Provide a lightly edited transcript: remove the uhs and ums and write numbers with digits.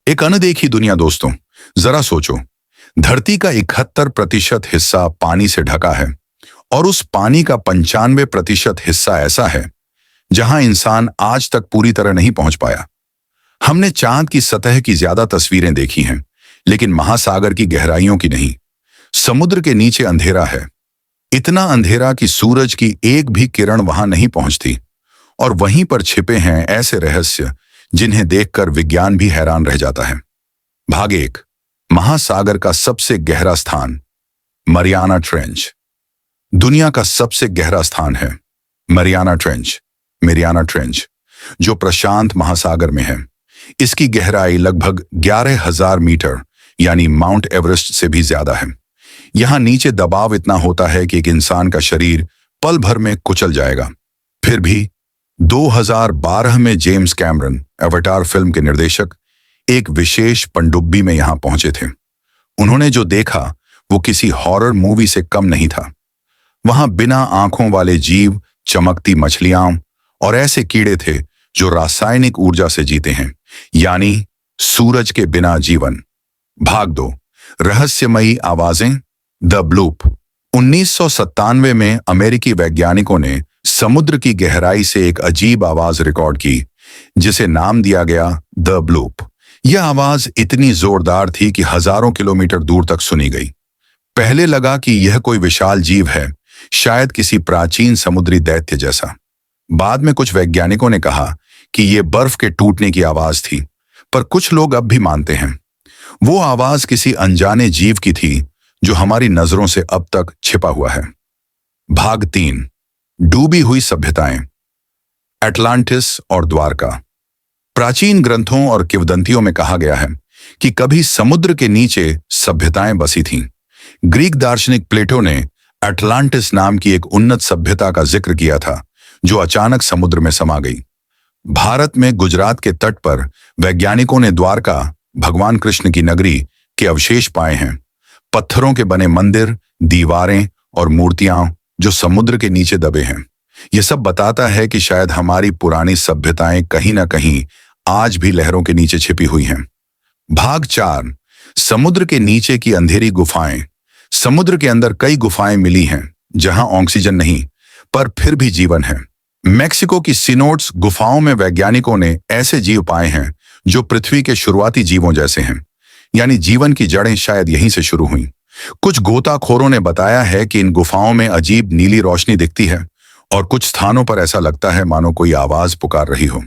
एक अनदेखी दुनिया दोस्तों। जरा सोचो, धरती का 71% हिस्सा पानी से ढका है और उस पानी का 95% हिस्सा ऐसा है जहां इंसान आज तक पूरी तरह नहीं पहुंच पाया। हमने चांद की सतह की ज्यादा तस्वीरें देखी हैं, लेकिन महासागर की गहराइयों की नहीं। समुद्र के नीचे अंधेरा है, इतना अंधेरा कि सूरज की एक भी किरण वहां नहीं पहुंचती, और वहीं पर छिपे हैं ऐसे रहस्य जिन्हें देखकर विज्ञान भी हैरान रह जाता है। भाग 1, महासागर का सबसे गहरा स्थान, मरियाना ट्रेंच। दुनिया का सबसे गहरा स्थान है मरियाना ट्रेंच, जो प्रशांत महासागर में है। इसकी गहराई लगभग 11,000 मीटर यानी माउंट एवरेस्ट से भी ज्यादा है। यहां नीचे दबाव इतना होता है कि एक इंसान का शरीर पल भर में कुचल जाएगा। फिर भी 2012 में जेम्स कैमरन, एवाटार फिल्म के निर्देशक, एक विशेष पनडुब्बी में यहां पहुंचे थे। उन्होंने जो देखा वो किसी हॉरर मूवी से कम नहीं था। वहां बिना आंखों वाले जीव, चमकती मछलियां और ऐसे कीड़े थे जो रासायनिक ऊर्जा से जीते हैं, यानी सूरज के बिना जीवन। भाग 2, रहस्यमयी आवाजें, द ब्लूप। 1997 में अमेरिकी वैज्ञानिकों ने समुद्र की गहराई से एक अजीब आवाज रिकॉर्ड की, जिसे नाम दिया गया द ब्लूप। यह आवाज इतनी जोरदार थी कि हजारों किलोमीटर दूर तक सुनी गई। पहले लगा कि यह कोई विशाल जीव है, शायद किसी प्राचीन समुद्री दैत्य जैसा। बाद में कुछ वैज्ञानिकों ने कहा कि यह बर्फ के टूटने की आवाज थी, पर कुछ लोग अब भी मानते हैं वो आवाज किसी अनजाने जीव की थी जो हमारी नजरों से अब तक छिपा हुआ है। भाग 3, डूबी हुई सभ्यताएं, अटलांटिस और द्वारका। प्राचीन ग्रंथों और किंवदंतियों में कहा गया है कि कभी समुद्र के नीचे सभ्यताएं बसी थीं। ग्रीक दार्शनिक प्लेटो ने अटलांटिस नाम की एक उन्नत सभ्यता का जिक्र किया था, जो अचानक समुद्र में समा गई। भारत में गुजरात के तट पर वैज्ञानिकों ने द्वारका, भगवान कृष्ण की नगरी, के अवशेष पाए हैं। पत्थरों के बने मंदिर, दीवारें और मूर्तियां जो समुद्र के नीचे दबे हैं। यह सब बताता है कि शायद हमारी पुरानी सभ्यताएं कहीं ना कहीं आज भी लहरों के नीचे छिपी हुई हैं। भाग 4, समुद्र के नीचे की अंधेरी गुफाएं। समुद्र के अंदर कई गुफाएं मिली हैं जहां ऑक्सीजन नहीं, पर फिर भी जीवन है। मेक्सिको की सिनोड्स गुफाओं में वैज्ञानिकों ने ऐसे जीव पाए हैं जो पृथ्वी के शुरुआती जीवों जैसे हैं, यानी जीवन की जड़ें शायद यहीं से शुरू हुई। कुछ गोताखोरों ने बताया है कि इन गुफाओं में अजीब नीली रोशनी दिखती है और कुछ स्थानों पर ऐसा लगता है मानो कोई आवाज पुकार रही हो।